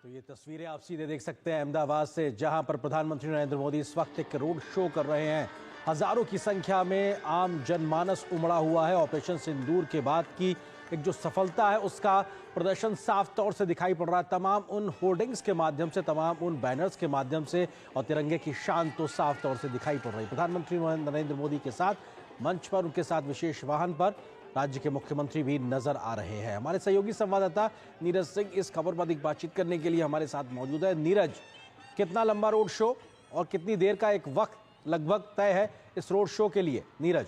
तो ये तस्वीरें आप सीधे देख सकते हैं अहमदाबाद से, जहां पर प्रधानमंत्री नरेंद्र मोदी इस वक्त एक रोड शो कर रहे हैं। हजारों की संख्या में आम जनमानस उमड़ा हुआ है। ऑपरेशन सिंदूर के बाद की एक जो सफलता है उसका प्रदर्शन साफ तौर से दिखाई पड़ रहा है। तमाम उन होर्डिंग्स के माध्यम से, तमाम उन बैनर्स के माध्यम से, और तिरंगे की शान तो साफ तौर से दिखाई पड़ रही। प्रधानमंत्री नरेंद्र मोदी के साथ मंच पर, उनके साथ विशेष वाहन पर राज्य के मुख्यमंत्री भी नजर आ रहे हैं। हमारे सहयोगी संवाददाता नीरज सिंह इस खबर पर अधिक बातचीत करने के लिए हमारे साथ मौजूद है। नीरज, कितना लंबा रोड शो और कितनी देर का एक वक्त लगभग तय है इस रोड शो के लिए? नीरज,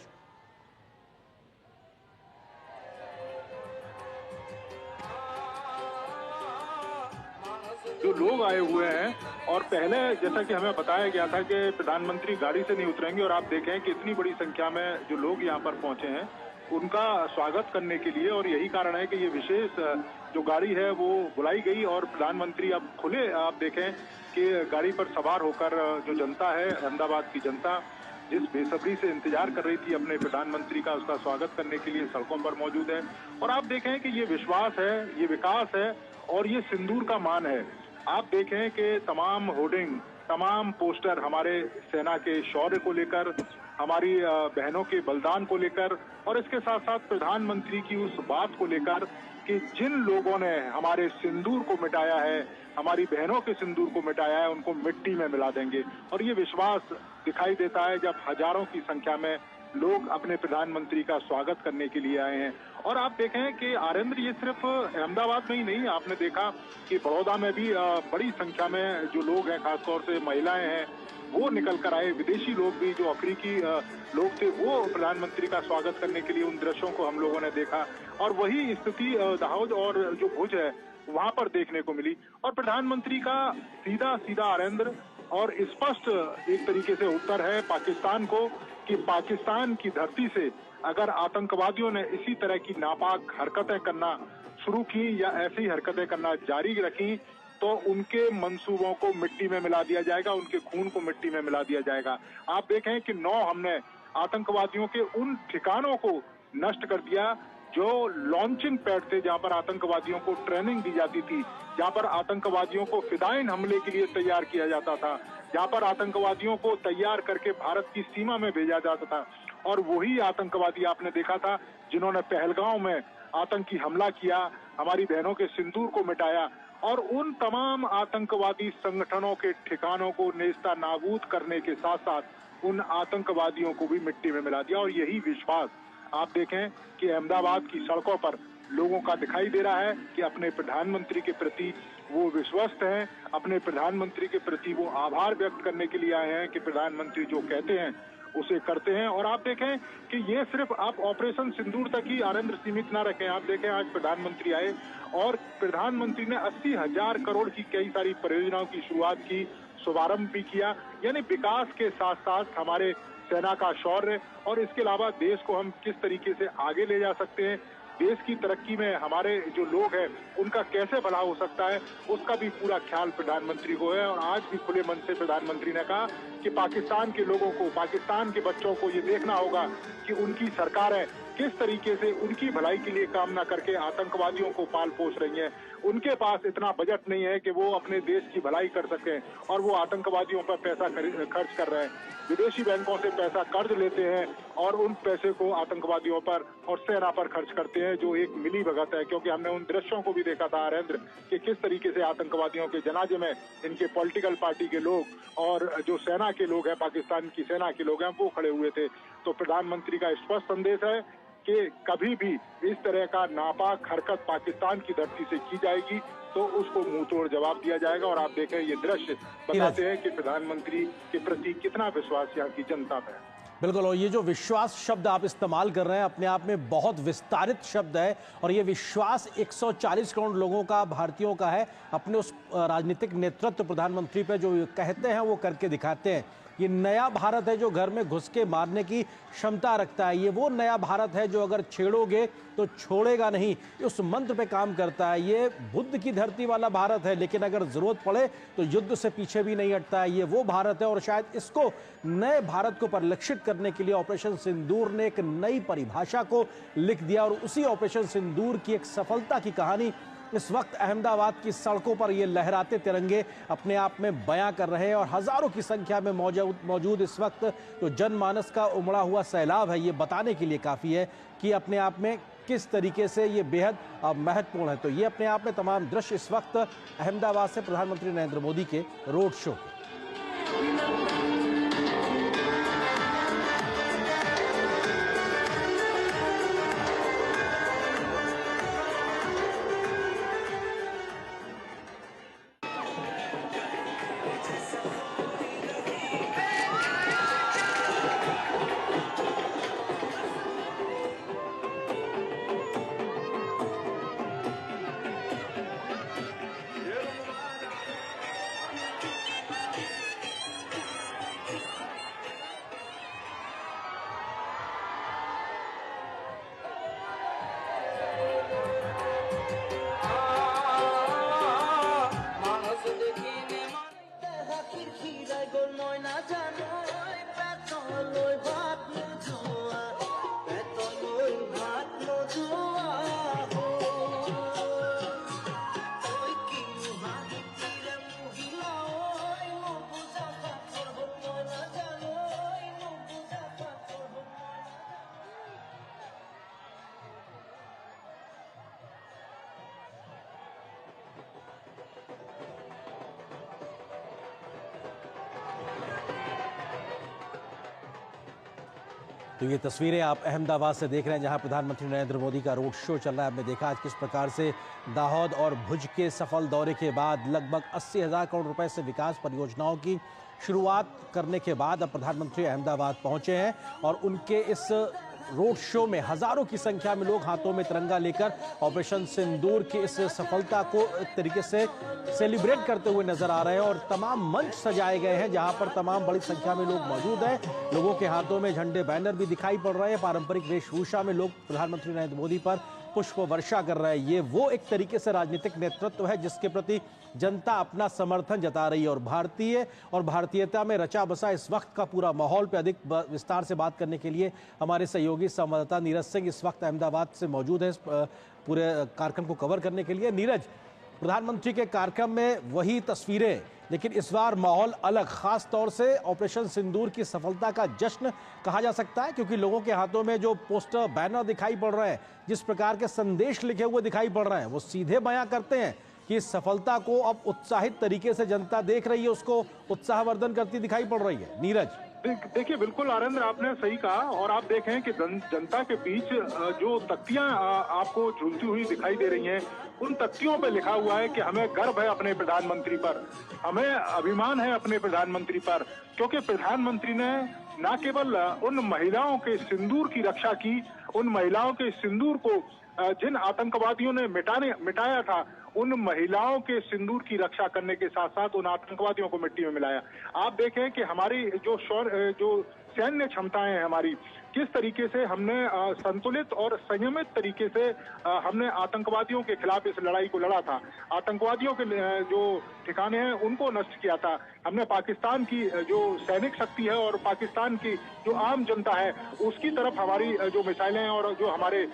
जो लोग आए हुए हैं, और पहले जैसा कि हमें बताया गया था कि प्रधानमंत्री गाड़ी से नहीं उतरेंगे, और आप देखें कि इतनी बड़ी संख्या में जो लोग यहाँ पर पहुंचे हैं उनका स्वागत करने के लिए, और यही कारण है कि ये विशेष जो गाड़ी है वो बुलाई गई। और प्रधानमंत्री अब खुले, आप देखें कि गाड़ी पर सवार होकर जो जनता है, अहमदाबाद की जनता जिस बेसब्री से इंतजार कर रही थी अपने प्रधानमंत्री का, उसका स्वागत करने के लिए सड़कों पर मौजूद है। और आप देखें कि ये विश्वास है, ये विकास है, और ये सिंदूर का मान है। आप देखें कि तमाम होर्डिंग, तमाम पोस्टर हमारे सेना के शौर्य को लेकर, हमारी बहनों के बलिदान को लेकर, और इसके साथ साथ प्रधानमंत्री की उस बात को लेकर कि जिन लोगों ने हमारे सिंदूर को मिटाया है, हमारी बहनों के सिंदूर को मिटाया है, उनको मिट्टी में मिला देंगे। और ये विश्वास दिखाई देता है जब हजारों की संख्या में लोग अपने प्रधानमंत्री का स्वागत करने के लिए आए हैं। और आप देखें कि आरेंद्र, ये सिर्फ अहमदाबाद में ही नहीं, आपने देखा कि बड़ौदा में भी बड़ी संख्या में जो लोग हैं, खासतौर से महिलाएं हैं, वो निकल कर आए। विदेशी लोग भी, जो अफ्रीकी लोग थे, वो प्रधानमंत्री का स्वागत करने के लिए, उन दृश्यों को हम लोगों ने देखा। और वही स्थिति दाहोद और जो भुज है वहां पर देखने को मिली। और प्रधानमंत्री का सीधा सीधा आरेंद्र और स्पष्ट एक तरीके से उत्तर है पाकिस्तान को कि पाकिस्तान की धरती से अगर आतंकवादियों ने इसी तरह की नापाक हरकतें करना शुरू की या ऐसी हरकतें करना जारी रखी, तो उनके मंसूबों को मिट्टी में मिला दिया जाएगा, उनके खून को मिट्टी में मिला दिया जाएगा। आप देखें कि 9 हमने आतंकवादियों के उन ठिकानों को नष्ट कर दिया जो लॉन्चिंग पैड थे, जहां पर आतंकवादियों को ट्रेनिंग दी जाती थी, जहां पर आतंकवादियों को फिदायिन हमले के लिए तैयार किया जाता था, जहां पर आतंकवादियों को तैयार करके भारत की सीमा में भेजा जाता था। और वही आतंकवादी आपने देखा था जिन्होंने पहलगांव में आतंकी हमला किया, हमारी बहनों के सिंदूर को मिटाया, और उन तमाम आतंकवादी संगठनों के ठिकानों को नेस्ता नाबूद करने के साथ साथ उन आतंकवादियों को भी मिट्टी में मिला दिया। और यही विश्वास आप देखें कि अहमदाबाद की सड़कों पर लोगों का दिखाई दे रहा है कि अपने प्रधानमंत्री के प्रति वो विश्वस्त हैं, अपने प्रधानमंत्री के प्रति वो आभार व्यक्त करने के लिए आए हैं कि प्रधानमंत्री जो कहते हैं उसे करते हैं। और आप देखें कि ये सिर्फ आप ऑपरेशन सिंदूर तक ही आनंद सीमित ना रखें। आप देखें, आज प्रधानमंत्री आए और प्रधानमंत्री ने 80,000 करोड़ की कई सारी परियोजनाओं की शुरुआत की, शुभारंभ भी किया। यानी विकास के साथ साथ हमारे सेना का शौर्य, और इसके अलावा देश को हम किस तरीके से आगे ले जा सकते हैं, देश की तरक्की में हमारे जो लोग हैं उनका कैसे भला हो सकता है, उसका भी पूरा ख्याल प्रधानमंत्री को है। और आज भी खुले मन से प्रधानमंत्री ने कहा कि पाकिस्तान के लोगों को, पाकिस्तान के बच्चों को ये देखना होगा कि उनकी सरकारें किस तरीके से उनकी भलाई के लिए काम ना करके आतंकवादियों को पाल पोस रही हैं। उनके पास इतना बजट नहीं है कि वो अपने देश की भलाई कर सकें, और वो आतंकवादियों पर पैसा खर्च कर रहे हैं, विदेशी बैंकों से पैसा कर्ज लेते हैं और उन पैसे को आतंकवादियों पर और सेना पर खर्च करते हैं, जो एक मिली भगत है। क्योंकि हमने उन दृश्यों को भी देखा था आरेंद्र कि किस तरीके से आतंकवादियों के जनाजे में इनके पॉलिटिकल पार्टी के लोग और जो सेना के लोग हैं, पाकिस्तान की सेना के लोग हैं, वो खड़े हुए थे। तो प्रधानमंत्री का स्पष्ट संदेश है कि कभी भी इस तरह का नापाक हरकत पाकिस्तान की धरती से की जाएगी तो उसको मुंह तोड़ जवाब दिया जाएगा। और आप देखें, ये दृश्य बताते हैं कि प्रधानमंत्री के प्रति कितना विश्वास यहाँ की जनता में है। बिल्कुल, और ये जो विश्वास शब्द आप इस्तेमाल कर रहे हैं अपने आप में बहुत विस्तारित शब्द है, और ये विश्वास 140 करोड़ लोगों का, भारतीयों का है अपने उस राजनीतिक नेतृत्व प्रधानमंत्री पे जो कहते हैं वो करके दिखाते हैं। ये नया भारत है जो घर में घुस के मारने की क्षमता रखता है। ये वो नया भारत है जो अगर छेड़ोगे तो छोड़ेगा नहीं, उस मंत्र पे काम करता है। ये बुद्ध की धरती वाला भारत है, लेकिन अगर जरूरत पड़े तो युद्ध से पीछे भी नहीं हटता है। ये वो भारत है, और शायद इसको, नए भारत को परिलक्षित करने के लिए ऑपरेशन सिंदूर ने एक नई परिभाषा को लिख दिया। और उसी ऑपरेशन सिंदूर की एक सफलता की कहानी इस वक्त अहमदाबाद की सड़कों पर ये लहराते तिरंगे अपने आप में बयां कर रहे हैं और हजारों की संख्या में मौजूद इस वक्त जो जनमानस का उमड़ा हुआ सैलाब है, ये बताने के लिए काफी है कि अपने आप में किस तरीके से ये बेहद महत्वपूर्ण है। तो ये अपने आप में तमाम दृश्य इस वक्त अहमदाबाद से प्रधानमंत्री नरेंद्र मोदी के रोड शो के। तो ये तस्वीरें आप अहमदाबाद से देख रहे हैं, जहां प्रधानमंत्री नरेंद्र मोदी का रोड शो चल रहा है। आपने देखा आज किस प्रकार से दाहोद और भुज के सफल दौरे के बाद लगभग 80,000 करोड़ रुपए से विकास परियोजनाओं की शुरुआत करने के बाद अब प्रधानमंत्री अहमदाबाद पहुंचे हैं और उनके इस रोड शो में हजारों की संख्या में लोग हाथों में तिरंगा लेकर ऑपरेशन सिंदूर की इस सफलता को एक तरीके से सेलिब्रेट करते हुए नजर आ रहे हैं और तमाम मंच सजाए गए हैं जहां पर तमाम बड़ी संख्या में लोग मौजूद हैं। लोगों के हाथों में झंडे बैनर भी दिखाई पड़ रहे हैं। पारंपरिक वेशभूषा में लोग प्रधानमंत्री नरेंद्र मोदी पर पुष्प वर्षा कर रहे हैं। ये वो एक तरीके से राजनीतिक नेतृत्व है जिसके प्रति जनता अपना समर्थन जता रही है और भारतीयता में रचा बसा इस वक्त का पूरा माहौल पे अधिक विस्तार से बात करने के लिए हमारे सहयोगी संवाददाता नीरज सिंह इस वक्त अहमदाबाद से मौजूद है पूरे कार्यक्रम को कवर करने के लिए। नीरज, प्रधानमंत्री के कार्यक्रम में वही तस्वीरें, लेकिन इस बार माहौल अलग, खास तौर से ऑपरेशन सिंदूर की सफलता का जश्न कहा जा सकता है क्योंकि लोगों के हाथों में जो पोस्टर बैनर दिखाई पड़ रहे हैं, जिस प्रकार के संदेश लिखे हुए दिखाई पड़ रहे हैं, वो सीधे बयां करते हैं कि इस सफलता को अब उत्साहित तरीके से जनता देख रही है, उसको उत्साहवर्धन करती दिखाई पड़ रही है। नीरज, देखिए, बिल्कुल आनंद, आपने सही कहा और आप देखें कि जनता के बीच जो तख्तियां आपको झूलती हुई दिखाई दे रही हैं, उन तख्तियों पे लिखा हुआ है कि हमें गर्व है अपने प्रधानमंत्री पर, हमें अभिमान है अपने प्रधानमंत्री पर, क्योंकि प्रधानमंत्री ने न केवल उन महिलाओं के सिंदूर की रक्षा की, उन महिलाओं के सिंदूर को जिन आतंकवादियों ने मिटाया था, उन महिलाओं के सिंदूर की रक्षा करने के साथ साथ उन आतंकवादियों को मिट्टी में मिलाया। आप देखें कि हमारी जो सैन्य क्षमताएं हैं हमारी, किस तरीके से हमने संतुलित और संयमित तरीके से हमने आतंकवादियों के खिलाफ इस लड़ाई को लड़ा था। आतंकवादियों के जो ठिकाने हैं उनको नष्ट किया था हमने। पाकिस्तान की जो सैनिक शक्ति है और पाकिस्तान की जो आम जनता है उसकी तरफ हमारी जो मिसाइलें और जो हमारे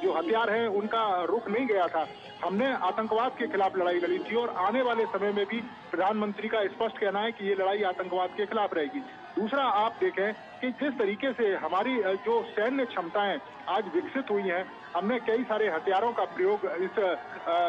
जो हथियार हैं उनका रुख नहीं गया था। हमने आतंकवाद के खिलाफ लड़ाई लड़ी थी और आने वाले समय में भी प्रधानमंत्री का स्पष्ट कहना है कि ये लड़ाई आतंकवाद के खिलाफ रहेगी। दूसरा, आप देखें कि जिस तरीके से हमारी जो सैन्य क्षमताएं आज विकसित हुई हैं, हमने कई सारे हथियारों का प्रयोग इस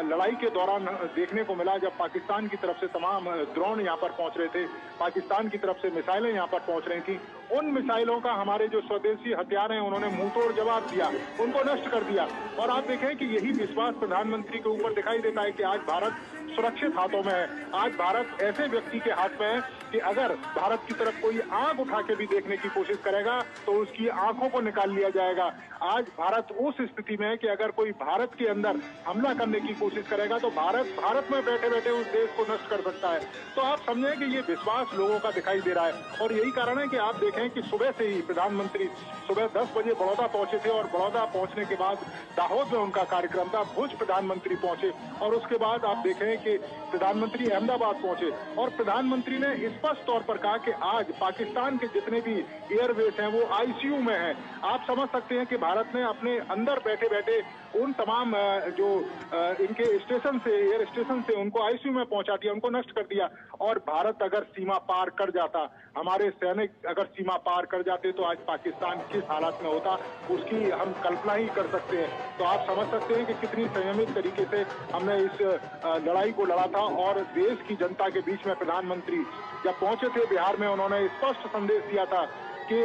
लड़ाई के दौरान देखने को मिला। जब पाकिस्तान की तरफ से तमाम ड्रोन यहाँ पर पहुंच रहे थे, पाकिस्तान की तरफ से मिसाइलें यहाँ पर पहुंच रही थी, उन मिसाइलों का हमारे जो स्वदेशी हथियार हैं उन्होंने मुंहतोड़ जवाब दिया, उनको नष्ट कर दिया। और आप देखें कि यही विश्वास प्रधानमंत्री के ऊपर दिखाई देता है कि आज भारत सुरक्षित हाथों में है। आज भारत ऐसे व्यक्ति के हाथ में है कि अगर भारत की तरफ कोई आंख उठा के भी देखने की कोशिश करेगा तो उसकी आंखों को निकाल लिया जाएगा। आज भारत उस स्थिति में है कि अगर कोई भारत के अंदर हमला करने की कोशिश करेगा तो भारत में बैठे बैठे उस देश को नष्ट कर सकता है। तो आप समझें कि ये विश्वास लोगों का दिखाई दे रहा है और यही कारण है कि आप देखें कि सुबह से ही प्रधानमंत्री सुबह 10 बजे बड़ौदा पहुंचे थे और बड़ौदा पहुंचने के बाद दाहोद में उनका कार्यक्रम था, भुज प्रधानमंत्री पहुंचे और उसके बाद आप देखें कि प्रधानमंत्री अहमदाबाद पहुंचे और प्रधानमंत्री ने स्पष्ट तौर पर कहा कि आज पाकिस्तान के जितने भी एयरवेज हैं वो आईसीयू में हैं। आप समझ सकते हैं कि भारत ने अपने अंदर बैठे बैठे बैठे उन तमाम जो इनके स्टेशन से, एयर स्टेशन से उनको आईसीयू में पहुंचा दिया, उनको नष्ट कर दिया। और भारत अगर सीमा पार कर जाता, हमारे सैनिक अगर सीमा पार कर जाते, तो आज पाकिस्तान किस हालत में होता उसकी हम कल्पना ही कर सकते हैं। तो आप समझ सकते हैं कि कितनी संयमित तरीके से हमने इस लड़ाई को लड़ा था। और देश की जनता के बीच में प्रधानमंत्री जब पहुंचे थे बिहार में, उन्होंने स्पष्ट संदेश दिया था कि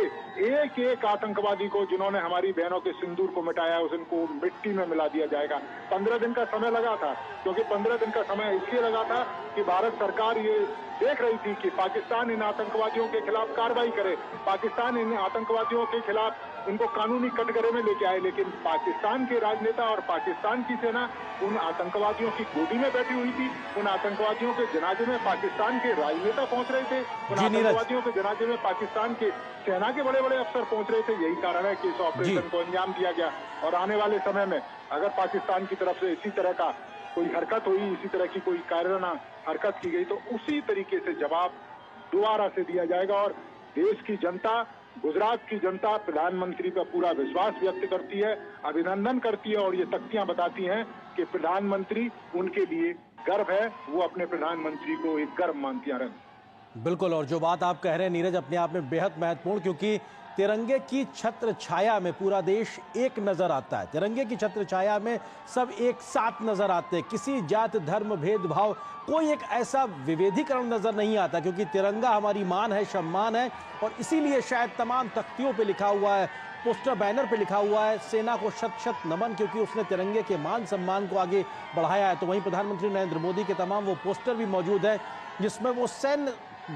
एक एक आतंकवादी को जिन्होंने हमारी बहनों के सिंदूर को मिटाया, उनको मिट्टी में मिला दिया जाएगा। 15 दिन का समय लगा था, क्योंकि 15 दिन का समय इसलिए लगा था कि भारत सरकार ये देख रही थी कि पाकिस्तान इन आतंकवादियों के खिलाफ कार्रवाई करे, पाकिस्तान इन आतंकवादियों के खिलाफ उनको कानूनी कटघरे में लेके आए। लेकिन पाकिस्तान के राजनेता और पाकिस्तान की सेना उन आतंकवादियों की गोदी में बैठी हुई थी। उन आतंकवादियों के जनाजे में पाकिस्तान के राजनेता पहुंच रहे थे, उन आतंकवादियों के जनाजे में पाकिस्तान के सेना के बड़े बड़े अफसर पहुंच रहे थे। यही कारण है कि इस ऑपरेशन को अंजाम दिया गया। और आने वाले समय में अगर पाकिस्तान की तरफ से इसी तरह का कोई हरकत हुई, इसी तरह की कोई कायराना हरकत की गई, तो उसी तरीके से जवाब दोबारा से दिया जाएगा। और देश की जनता, गुजरात की जनता प्रधानमंत्री पर पूरा विश्वास व्यक्त करती है, अभिनंदन करती है। और ये तख्तियां बताती हैं कि प्रधानमंत्री उनके लिए गर्व है, वो अपने प्रधानमंत्री को एक गर्व मानती हैं। बिल्कुल, और जो बात आप कह रहे हैं नीरज, अपने आप में बेहद महत्वपूर्ण, क्योंकि तिरंगे की छत्र छाया में पूरा देश एक नजर आता है। तिरंगे की छत्र छाया में सब एक साथ नजर आते हैं, किसी जात धर्म भेदभाव कोई एक ऐसा विभेदीकरण नजर नहीं आता, क्योंकि तिरंगा हमारी मान है, सम्मान है। और इसीलिए शायद तमाम तख्तियों पे लिखा हुआ है, पोस्टर बैनर पे लिखा हुआ है, सेना को शत शत नमन, क्योंकि उसने तिरंगे के मान सम्मान को आगे बढ़ाया है। तो वहीं प्रधानमंत्री नरेंद्र मोदी के तमाम वो पोस्टर भी मौजूद हैं जिसमें वो सैन्य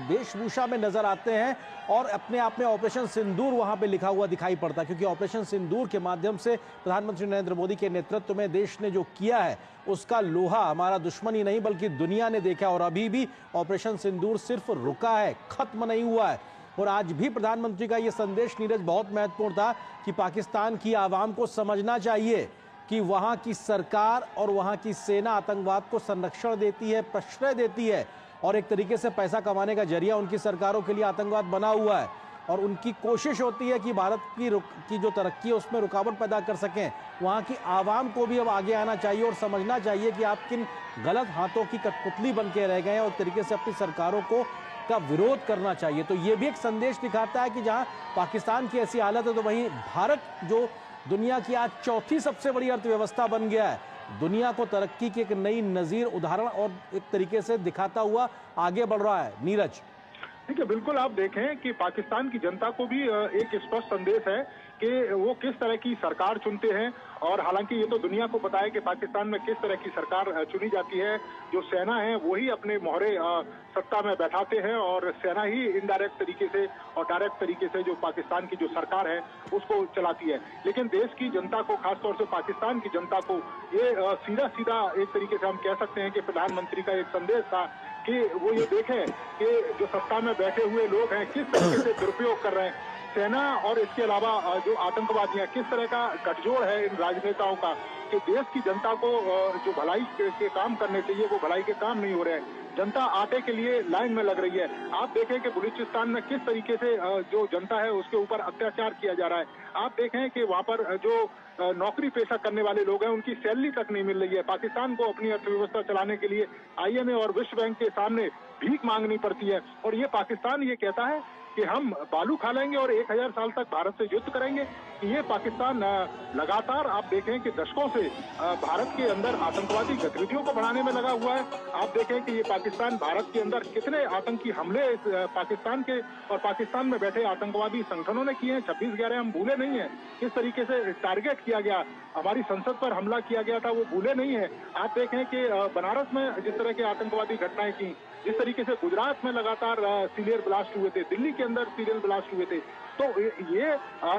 वेशभूषा में नजर आते हैं, और अपने आप में ऑपरेशन सिंदूर वहां पे लिखा हुआ दिखाई पड़ता है, क्योंकि ऑपरेशन सिंदूर के माध्यम से प्रधानमंत्री नरेंद्र मोदी के नेतृत्व में देश ने जो किया है उसका लोहा हमारा दुश्मन ही नहीं बल्कि दुनिया ने देखा। और अभी भी ऑपरेशन सिंदूर सिर्फ रुका है, खत्म नहीं हुआ है। और आज भी प्रधानमंत्री का यह संदेश नीरज बहुत महत्वपूर्ण था कि पाकिस्तान की आवाम को समझना चाहिए कि वहां की सरकार और वहां की सेना आतंकवाद को संरक्षण देती है, प्रश्रय देती है, और एक तरीके से पैसा कमाने का जरिया उनकी सरकारों के लिए आतंकवाद बना हुआ है। और उनकी कोशिश होती है कि भारत की जो तरक्की है उसमें रुकावट पैदा कर सकें। वहाँ की आवाम को भी अब आगे आना चाहिए और समझना चाहिए कि आप किन गलत हाथों की कठपुतली बन के रह गए हैं, और तरीके से अपनी सरकारों को का विरोध करना चाहिए। तो ये भी एक संदेश दिखाता है कि जहाँ पाकिस्तान की ऐसी हालत है, तो वहीं भारत जो दुनिया की आज चौथी सबसे बड़ी अर्थव्यवस्था बन गया है, दुनिया को तरक्की की एक नई नजीर उदाहरण और एक तरीके से दिखाता हुआ आगे बढ़ रहा है। नीरज, ठीक है, बिल्कुल आप देखें कि पाकिस्तान की जनता को भी एक स्पष्ट संदेश है कि वो किस तरह की सरकार चुनते हैं। और हालांकि ये तो दुनिया को पता है कि पाकिस्तान में किस तरह की सरकार चुनी जाती है। जो सेना है वही अपने मोहरे सत्ता में बैठाते हैं, और सेना ही इनडायरेक्ट तरीके से और डायरेक्ट तरीके से जो पाकिस्तान की जो सरकार है उसको चलाती है। लेकिन देश की जनता को, खासतौर से पाकिस्तान की जनता को, ये सीधा सीधा एक तरीके से हम कह सकते हैं कि प्रधानमंत्री का एक संदेश था कि वो ये देखें कि जो सत्ता में बैठे हुए लोग हैं किस तरीके से दुरुपयोग कर रहे हैं सेना, और इसके अलावा जो आतंकवादियां, किस तरह का गठजोड़ है इन राजनेताओं का कि देश की जनता को जो भलाई के काम करने चाहिए वो भलाई के काम नहीं हो रहे हैं। जनता आटे के लिए लाइन में लग रही है। आप देखें कि बलूचिस्तान में किस तरीके से जो जनता है उसके ऊपर अत्याचार किया जा रहा है। आप देखें कि वहां पर जो नौकरी पेशा करने वाले लोग हैं उनकी सैलरी तक नहीं मिल रही है। पाकिस्तान को अपनी अर्थव्यवस्था चलाने के लिए IMF और विश्व बैंक के सामने भीख मांगनी पड़ती है। और ये पाकिस्तान ये कहता है कि हम बालू खा लेंगे और 1000 साल तक भारत से युद्ध करेंगे। ये पाकिस्तान लगातार आप देखें कि दशकों से भारत के अंदर आतंकवादी गतिविधियों को बढ़ाने में लगा हुआ है। आप देखें कि ये पाकिस्तान भारत के अंदर कितने आतंकी हमले पाकिस्तान के और पाकिस्तान में बैठे आतंकवादी संगठनों ने किए हैं। 26/11 हम भूले नहीं है, किस तरीके से टारगेट किया गया, हमारी संसद पर हमला किया गया था, वो भूले नहीं है। आप देखें कि बनारस में जिस तरह के आतंकवादी घटनाएं की, जिस तरीके से गुजरात में लगातार सीरियल ब्लास्ट हुए थे, दिल्ली के अंदर सीरियल ब्लास्ट हुए थे, तो ये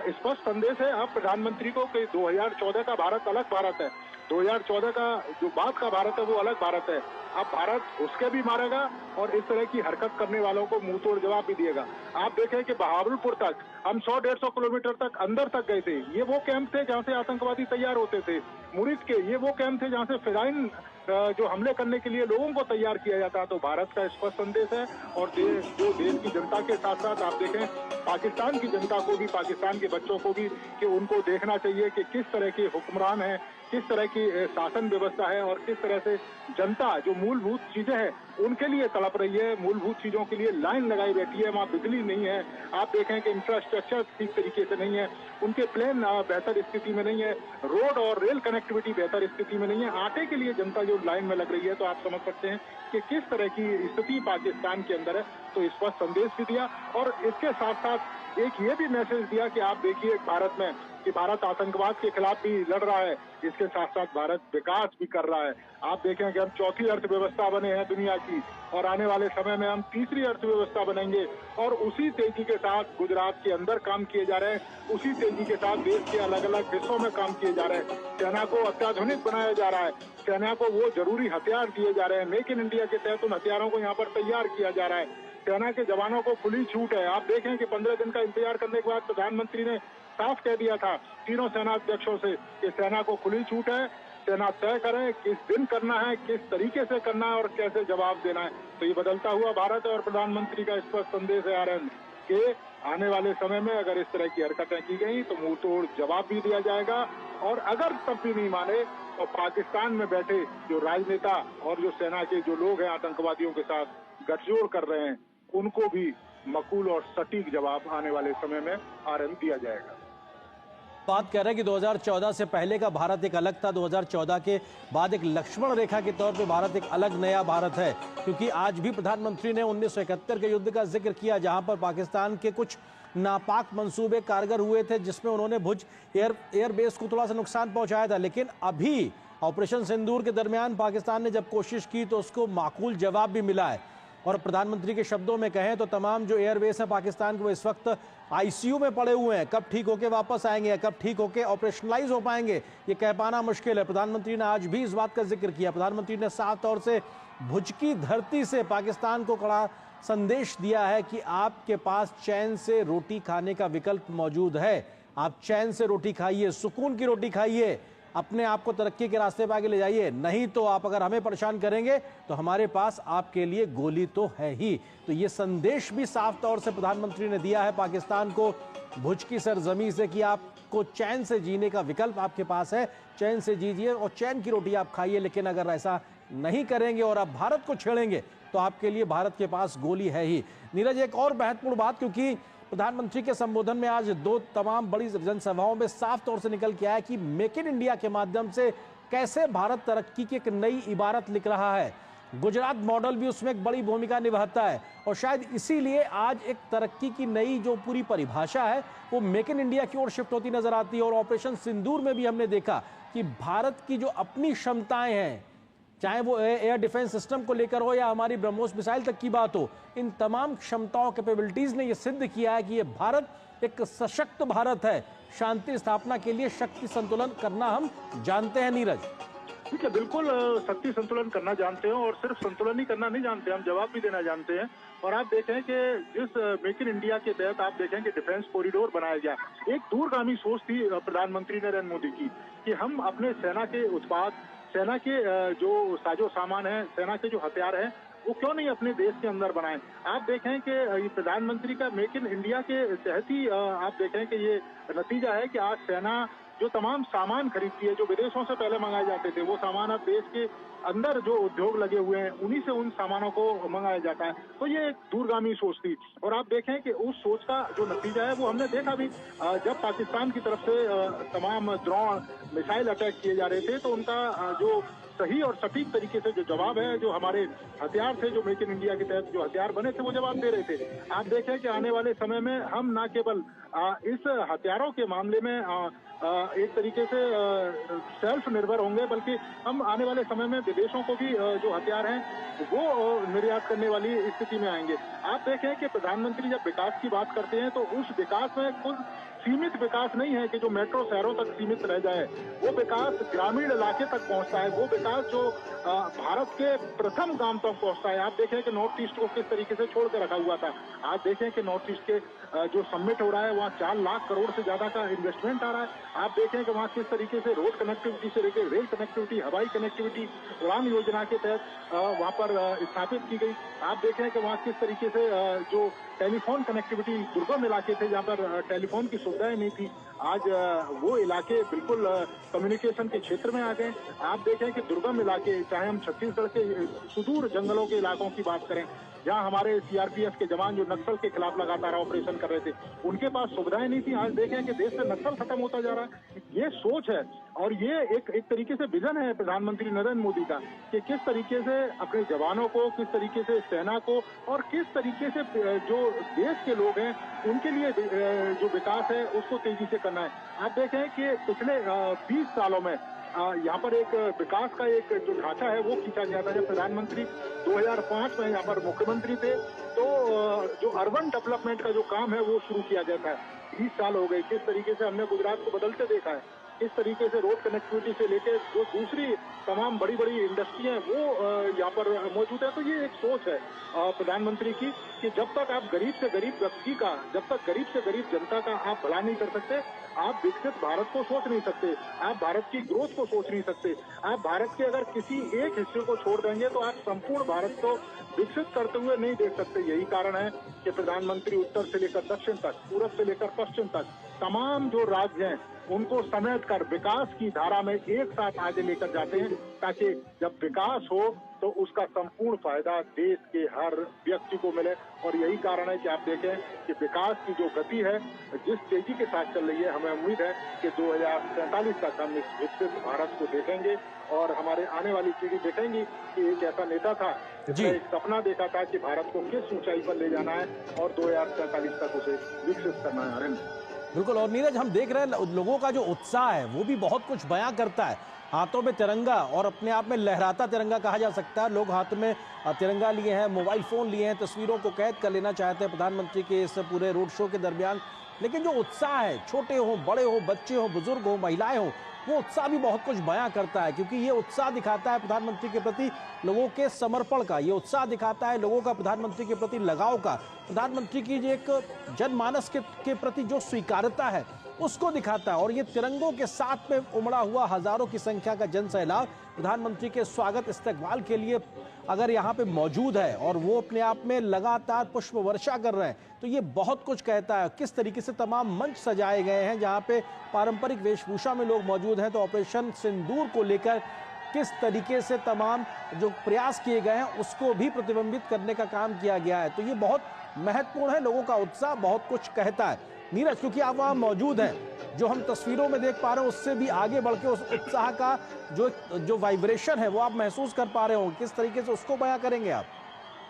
स्पष्ट संदेश है अब प्रधानमंत्री को कि 2014 का भारत अलग भारत है, 2014 का जो बाद का भारत है वो अलग भारत है। अब भारत उसके भी मारेगा और इस तरह की हरकत करने वालों को मुंह तोड़ जवाब भी देगा। आप देखें कि बहावलपुर तक हम 100-150 किलोमीटर तक अंदर तक गए थे। ये वो कैंप थे जहां से आतंकवादी तैयार होते थे। मुरिद के ये वो कैंप थे जहां से फिदाइन जो हमले करने के लिए लोगों को तैयार किया जाता है, तो भारत का स्पष्ट संदेश है। और जो देश की जनता के साथ साथ आप देखें पाकिस्तान की जनता को भी, पाकिस्तान के बच्चों को भी, कि उनको देखना चाहिए कि किस तरह के हुक्मरान हैं, किस तरह की शासन व्यवस्था है और किस तरह से जनता जो मूलभूत चीजें हैं उनके लिए तड़प रही है, मूलभूत चीजों के लिए लाइन लगाई बैठी है। वहाँ बिजली नहीं है, आप देखें कि इंफ्रास्ट्रक्चर ठीक तरीके से नहीं है, उनके प्लेन बेहतर स्थिति में नहीं है, रोड और रेल कनेक्टिविटी बेहतर स्थिति में नहीं है। आटे के लिए जनता जो लाइन में लग रही है, तो आप समझ सकते हैं कि किस तरह की स्थिति पाकिस्तान के अंदर है। तो स्पष्ट संदेश भी दिया और इसके साथ साथ एक ये भी मैसेज दिया कि आप देखिए भारत में कि भारत आतंकवाद के खिलाफ भी लड़ रहा है, इसके साथ साथ भारत विकास भी कर रहा है। आप देखें कि हम चौथी अर्थव्यवस्था बने हैं दुनिया की और आने वाले समय में हम तीसरी अर्थव्यवस्था बनेंगे। और उसी तेजी के साथ गुजरात के अंदर काम किए जा रहे हैं, उसी तेजी के साथ देश के अलग अलग हिस्सों में काम किए जा रहे हैं। सेना को अत्याधुनिक बनाया जा रहा है, सेना को वो जरूरी हथियार दिए जा रहे हैं। मेक इन इंडिया के तहत उन हथियारों को यहाँ पर तैयार किया जा रहा है। सेना के जवानों को खुली छूट है। आप देखें कि 15 दिन का इंतजार करने के बाद प्रधानमंत्री ने साफ कह दिया था तीनों सेना अध्यक्षों से कि सेना को खुली छूट है, सेना तय करे किस दिन करना है, किस तरीके से करना है और कैसे जवाब देना है। तो ये बदलता हुआ भारत और प्रधानमंत्री का स्पष्ट संदेश है आनंद कि आने वाले समय में अगर इस तरह की हरकतें की गई तो मुंह तोड़ जवाब भी दिया जाएगा। और अगर तब भी नहीं माने तो पाकिस्तान में बैठे जो राजनेता और जो सेना के जो लोग हैं आतंकवादियों के साथ गठजोड़ कर रहे हैं, उनको भी मकूल और सटीक जवाब आने वाले समय में आरएम दिया जाएगा। बात कर रहे हैं कि 2014 से पहले का भारत एक अलग था, 2014 के बाद एक लक्ष्मण रेखा के तौर पे भारत एक अलग नया भारत है। क्योंकि आज भी प्रधानमंत्री ने 1971 के युद्ध का जिक्र किया, जहां पर पाकिस्तान के कुछ नापाक मंसूबे कारगर हुए थे, जिसमें उन्होंने भुज एयरबेस को थोड़ा सा नुकसान पहुंचाया था। लेकिन अभी ऑपरेशन सिंदूर के दरमियान पाकिस्तान ने जब कोशिश की तो उसको माकूल जवाब भी मिला है। और प्रधानमंत्री के शब्दों में कहें तो तमाम जो एयरबेस है पाकिस्तान के वो इस वक्त आईसीयू में पड़े हुए हैं। कब ठीक होके वापस आएंगे, कब ठीक होके ऑपरेशनलाइज हो पाएंगे, ये कह पाना मुश्किल है। प्रधानमंत्री ने आज भी इस बात का जिक्र किया। प्रधानमंत्री ने साफ तौर से भुज की धरती से पाकिस्तान को कड़ा संदेश दिया है कि आपके पास चैन से रोटी खाने का विकल्प मौजूद है। आप चैन से रोटी खाइए, सुकून की रोटी खाइए, अपने आप को तरक्की के रास्ते पर आगे ले जाइए। नहीं तो आप अगर हमें परेशान करेंगे तो हमारे पास आपके लिए गोली तो है ही। तो ये संदेश भी साफ तौर से प्रधानमंत्री ने दिया है पाकिस्तान को भुज की सरजमी से कि आपको चैन से जीने का विकल्प आपके पास है, चैन से जीजिए और चैन की रोटी आप खाइए। लेकिन अगर ऐसा नहीं करेंगे और आप भारत को छेड़ेंगे तो आपके लिए भारत के पास गोली है ही। नीरज, एक और महत्वपूर्ण बात, क्योंकि प्रधानमंत्री के संबोधन में आज दो तमाम बड़ी जनसभाओं में साफ तौर से निकल के आया कि मेक इन इंडिया के माध्यम से कैसे भारत तरक्की की एक नई इबारत लिख रहा है। गुजरात मॉडल भी उसमें एक बड़ी भूमिका निभाता है और शायद इसीलिए आज एक तरक्की की नई जो पूरी परिभाषा है वो मेक इन इंडिया की ओर शिफ्ट होती नजर आती है। और ऑपरेशन सिंदूर में भी हमने देखा कि भारत की जो अपनी क्षमताएं हैं, चाहे वो एयर डिफेंस सिस्टम को लेकर हो या हमारी ब्रह्मोस मिसाइल तक की बात हो, इन तमाम क्षमताओं कैपेबिलिटीज ने यह सिद्ध किया है कि ये भारत एक सशक्त भारत है। शांति स्थापना के लिए शक्ति संतुलन करना हम जानते हैं। नीरज, ठीक है, बिल्कुल शक्ति संतुलन करना जानते हैं और सिर्फ संतुलन ही करना नहीं जानते, हम जवाब भी देना जानते हैं। और आप देखें कि जिस मेक इन इंडिया के तहत आप देखें कि डिफेंस कॉरिडोर बनाया गया, एक दूरगामी सोच थी प्रधानमंत्री नरेंद्र मोदी की कि हम अपने सेना के उत्पाद, सेना के जो साजो सामान है, सेना के जो हथियार हैं, वो क्यों नहीं अपने देश के अंदर बनाएं। आप देखें कि प्रधानमंत्री का मेक इन इंडिया के तहत ही आप देखें कि ये नतीजा है कि आज सेना जो तमाम सामान खरीदती है, जो विदेशों से पहले मंगाए जाते थे, वो सामान अब देश के अंदर जो उद्योग लगे हुए हैं उन्हीं से उन सामानों को मंगाया जाता है। तो ये एक दूरगामी सोच थी। और आप देखें कि उस सोच का जो नतीजा है वो हमने देखा भी, जब पाकिस्तान की तरफ से तमाम ड्रोन मिसाइल अटैक किए जा रहे थे तो उनका जो सही और सटीक तरीके से जो जवाब है, जो हमारे हथियार थे, जो मेक इन इंडिया के तहत जो हथियार बने थे, वो जवाब दे रहे थे। आप देखें कि आने वाले समय में हम न केवल इस हथियारों के मामले में एक तरीके से सेल्फ निर्भर होंगे, बल्कि हम आने वाले समय में विदेशों को भी जो हथियार हैं वो निर्यात करने वाली स्थिति में आएंगे। आप देखें कि प्रधानमंत्री जब विकास की बात करते हैं तो उस विकास में कुल सीमित विकास नहीं है कि जो मेट्रो शहरों तक सीमित रह जाए। वो विकास ग्रामीण इलाके तक पहुंचता है। वो विकास जो भारत के प्रथम गांव तक पहुंचता है। आप देखें कि नॉर्थ ईस्ट को किस तरीके से छोड़ के रखा हुआ था। आप देखें कि नॉर्थ ईस्ट के जो समिट हो रहा है वहाँ 4 लाख करोड़ से ज्यादा का इन्वेस्टमेंट आ रहा है। आप देखें कि वहाँ किस तरीके से रोड कनेक्टिविटी से लेकर रेल कनेक्टिविटी, हवाई कनेक्टिविटी उड़ान योजना के तहत वहाँ पर स्थापित की गई। आप देखें कि वहाँ किस तरीके से जो टेलीफोन कनेक्टिविटी, दुर्गम इलाके थे जहाँ पर टेलीफोन की सुविधाएं नहीं थी, आज वो इलाके बिल्कुल कम्युनिकेशन के क्षेत्र में आ गए। आप देखें कि दुर्गम इलाके, चाहे हम छत्तीसगढ़ के सुदूर जंगलों के इलाकों की बात करें, जहां हमारे सीआरपीएफ के जवान जो नक्सल के खिलाफ लगातार ऑपरेशन कर रहे थे, उनके पास सुविधाएं नहीं थी। आज देखें कि देश से नक्सल खत्म होता जा रहा है। ये सोच है और ये एक तरीके से विजन है प्रधानमंत्री नरेंद्र मोदी का कि किस तरीके से अपने जवानों को, किस तरीके से सेना को और किस तरीके से जो देश के लोग हैं उनके लिए जो विकास है उसको तेजी से करना है। आप देखें कि पिछले 20 सालों में यहाँ पर एक विकास का एक जो ढांचा है वो खींचा गया था। जब प्रधानमंत्री 2005 में यहाँ पर मुख्यमंत्री थे तो जो अर्बन डेवलपमेंट का जो काम है वो शुरू किया गया था। 20 साल हो गए। किस तरीके से हमने गुजरात को बदलते देखा है, किस तरीके से रोड कनेक्टिविटी से लेकर जो दूसरी तमाम बड़ी बड़ी इंडस्ट्री है वो यहाँ पर मौजूद है। तो ये एक सोच है प्रधानमंत्री की कि जब तक आप गरीब से गरीब व्यक्ति का, जब तक गरीब से गरीब जनता का आप भला नहीं कर सकते, आप विकसित भारत को सोच नहीं सकते, आप भारत की ग्रोथ को सोच नहीं सकते। आप भारत के अगर किसी एक हिस्से को छोड़ देंगे तो आप संपूर्ण भारत को विकसित करते हुए नहीं देख सकते। यही कारण है कि प्रधानमंत्री उत्तर से लेकर दक्षिण तक, पूरब से लेकर पश्चिम तक तमाम जो राज्य हैं उनको समेट कर विकास की धारा में एक साथ आगे लेकर जाते हैं, ताकि जब विकास हो तो उसका संपूर्ण फायदा देश के हर व्यक्ति को मिले। और यही कारण है कि आप देखें कि विकास की जो गति है जिस तेजी के साथ चल रही है, हमें उम्मीद है कि 2047 तक हम इस विकसित भारत को देखेंगे और हमारे आने वाली पीढ़ी देखेंगी कि एक ऐसा नेता था जिसने एक सपना देखा था कि भारत को किस ऊंचाई पर ले जाना है और 2047 तक उसे विकसित करना है। आनंद बिल्कुल। और नीरज, हम देख रहे हैं लोगों का जो उत्साह है वो भी बहुत कुछ बयां करता है। हाथों में तिरंगा और अपने आप में लहराता तिरंगा कहा जा सकता है। लोग हाथ में तिरंगा लिए हैं, मोबाइल फोन लिए हैं, तस्वीरों को कैद कर लेना चाहते हैं प्रधानमंत्री के इस पूरे रोड शो के दरमियान। लेकिन जो उत्साह है, छोटे हो, बड़े हो, बच्चे हो, बुजुर्ग हो, महिलाएं हो, वो उत्साह भी बहुत कुछ बयां करता है, क्योंकि ये उत्साह दिखाता है प्रधानमंत्री के प्रति लोगों के समर्पण का। ये उत्साह दिखाता है लोगों का प्रधानमंत्री के प्रति लगाव का, प्रधानमंत्री की जो एक जनमानस के प्रति जो स्वीकार्यता है उसको दिखाता है। और ये तिरंगों के साथ में उमड़ा हुआ हजारों की संख्या का जन सैलाब प्रधानमंत्री के स्वागत इस्तकबाल के लिए अगर यहाँ पे मौजूद है और वो अपने आप में लगातार पुष्प वर्षा कर रहे हैं, तो ये बहुत कुछ कहता है। किस तरीके से तमाम मंच सजाए गए हैं जहाँ पे पारंपरिक वेशभूषा में लोग मौजूद हैं, तो ऑपरेशन सिंदूर को लेकर किस तरीके से तमाम जो प्रयास किए गए हैं उसको भी प्रतिबिंबित करने का काम किया गया है। तो ये बहुत महत्वपूर्ण है। लोगों का उत्साह बहुत कुछ कहता है। नीरज, क्योंकि आप वहाँ मौजूद हैं, जो हम तस्वीरों में देख पा रहे हैं उससे भी आगे बढ़ के उस उत्साह का जो वाइब्रेशन है वो आप महसूस कर पा रहे हो, किस तरीके से उसको बयां करेंगे आप?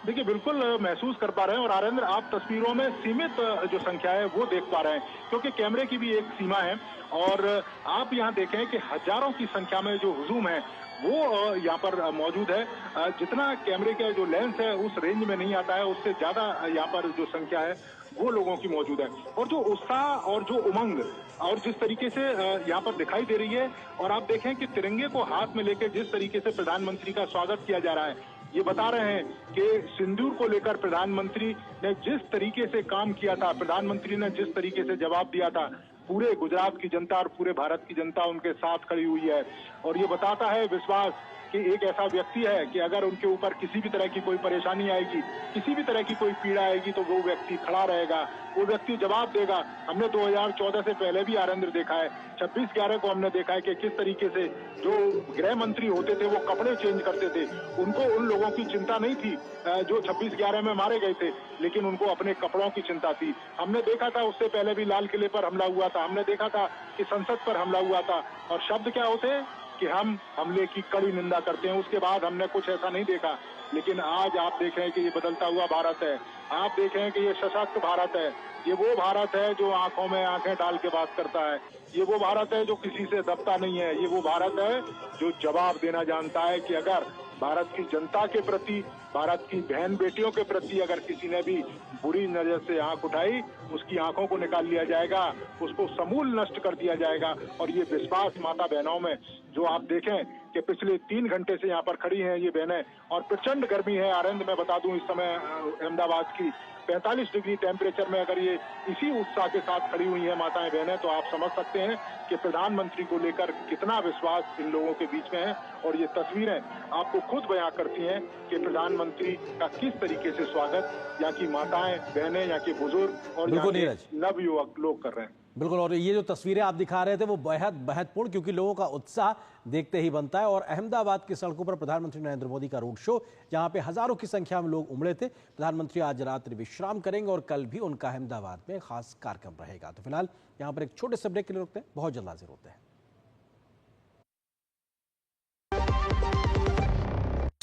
देखिए, बिल्कुल महसूस कर पा रहे हैं। और आरेंद्र, आप तस्वीरों में सीमित जो संख्या है वो देख पा रहे हैं, क्योंकि कैमरे की भी एक सीमा है। और आप यहाँ देखें कि हजारों की संख्या में जो हुजूम है वो यहाँ पर मौजूद है। जितना कैमरे का जो लेंस है उस रेंज में नहीं आता है, उससे ज्यादा यहाँ पर जो संख्या है वो लोगों की मौजूद है। और जो उत्साह और जो उमंग और जिस तरीके से यहाँ पर दिखाई दे रही है, और आप देखें कि तिरंगे को हाथ में लेकर जिस तरीके से प्रधानमंत्री का स्वागत किया जा रहा है, ये बता रहे हैं कि सिंदूर को लेकर प्रधानमंत्री ने जिस तरीके से काम किया था, प्रधानमंत्री ने जिस तरीके से जवाब दिया था, पूरे गुजरात की जनता और पूरे भारत की जनता उनके साथ खड़ी हुई है। और ये बताता है विश्वास कि एक ऐसा व्यक्ति है कि अगर उनके ऊपर किसी भी तरह की कोई परेशानी आएगी, किसी भी तरह की कोई पीड़ा आएगी, तो वो व्यक्ति खड़ा रहेगा, वो व्यक्ति जवाब देगा। हमने 2014 से पहले भी आनंद देखा है, 26/11 को हमने देखा है कि किस तरीके से जो गृह मंत्री होते थे वो कपड़े चेंज करते थे। उनको उन लोगों की चिंता नहीं थी जो 26/11 में मारे गए थे, लेकिन उनको अपने कपड़ों की चिंता थी। हमने देखा था उससे पहले भी लाल किले पर हमला हुआ था, हमने देखा था कि संसद पर हमला हुआ था, और शब्द क्या होते हैं कि हम हमले की कड़ी निंदा करते हैं। उसके बाद हमने कुछ ऐसा नहीं देखा। लेकिन आज आप देख रहे हैं कि ये बदलता हुआ भारत है, आप देख रहे हैं कि ये सशक्त भारत है, ये वो भारत है जो आंखों में आंखें डाल के बात करता है, ये वो भारत है जो किसी से दबता नहीं है, ये वो भारत है जो जवाब देना जानता है कि अगर भारत की जनता के प्रति भारत की बहन बेटियों के प्रति अगर किसी ने भी बुरी नजर से आंख उठाई, उसकी आंखों को निकाल लिया जाएगा, उसको समूल नष्ट कर दिया जाएगा। और ये विश्वास माता बहनों में, जो आप देखें कि पिछले 3 घंटे से यहाँ पर खड़ी हैं ये बहनें, और प्रचंड गर्मी है। आनंद मैं बता दूं, इस समय अहमदाबाद की 45 डिग्री टेम्परेचर में अगर ये इसी उत्साह के साथ खड़ी हुई है माताएं बहनें, तो आप समझ सकते हैं कि प्रधानमंत्री को लेकर कितना विश्वास इन लोगों के बीच में है। और ये तस्वीरें आपको खुद बयां करती हैं कि प्रधानमंत्री का किस तरीके से स्वागत यहाँ की माताएं बहनें, यहाँ के बुजुर्ग और यहाँ के नवयुवक लोग कर रहे हैं। बिल्कुल, और ये जो तस्वीरें आप दिखा रहे थे वो बेहद महत्वपूर्ण, क्योंकि लोगों का उत्साह देखते ही बनता है। और अहमदाबाद की सड़कों पर प्रधानमंत्री नरेंद्र मोदी का रोड शो, जहां पे हजारों की संख्या में लोग उमड़े थे। प्रधानमंत्री आज रात्रि विश्राम करेंगे और कल भी उनका अहमदाबाद में खास कार्यक्रम रहेगा। तो फिलहाल यहां पर एक छोटे से ब्रेक के लिए रुकते हैं, बहुत जल्द हाजिर होते हैं।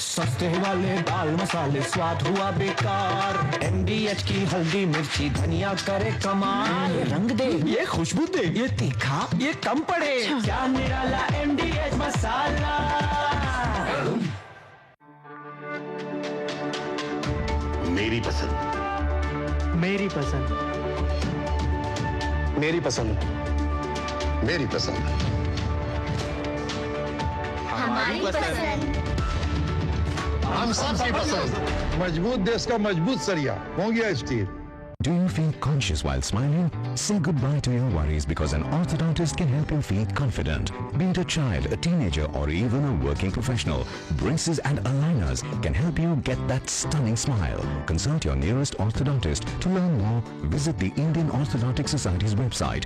सस्ते वाले दाल मसाले स्वाद हुआ बेकार, MDH की हल्दी मिर्ची धनिया करे कमाल। ये रंग दे, ये खुशबू दे, ये तीखा, ये कम पड़े, क्या निराला MDH मसाला। मेरी पसंद, मेरी पसंद, मेरी पसंद, मेरी पसंद, हमारी पसंद, हम सबकी पसंद। मजबूत देश का मजबूत सरिया होंगे steel. Do you feel conscious while smiling? Say goodbye to your worries, because an orthodontist can help you feel confident. Be it a child, a teenager, or even a working professional, braces and aligners can help you get that stunning smile. Consult your nearest orthodontist. To learn more, visit the Indian Orthodontic Society's website.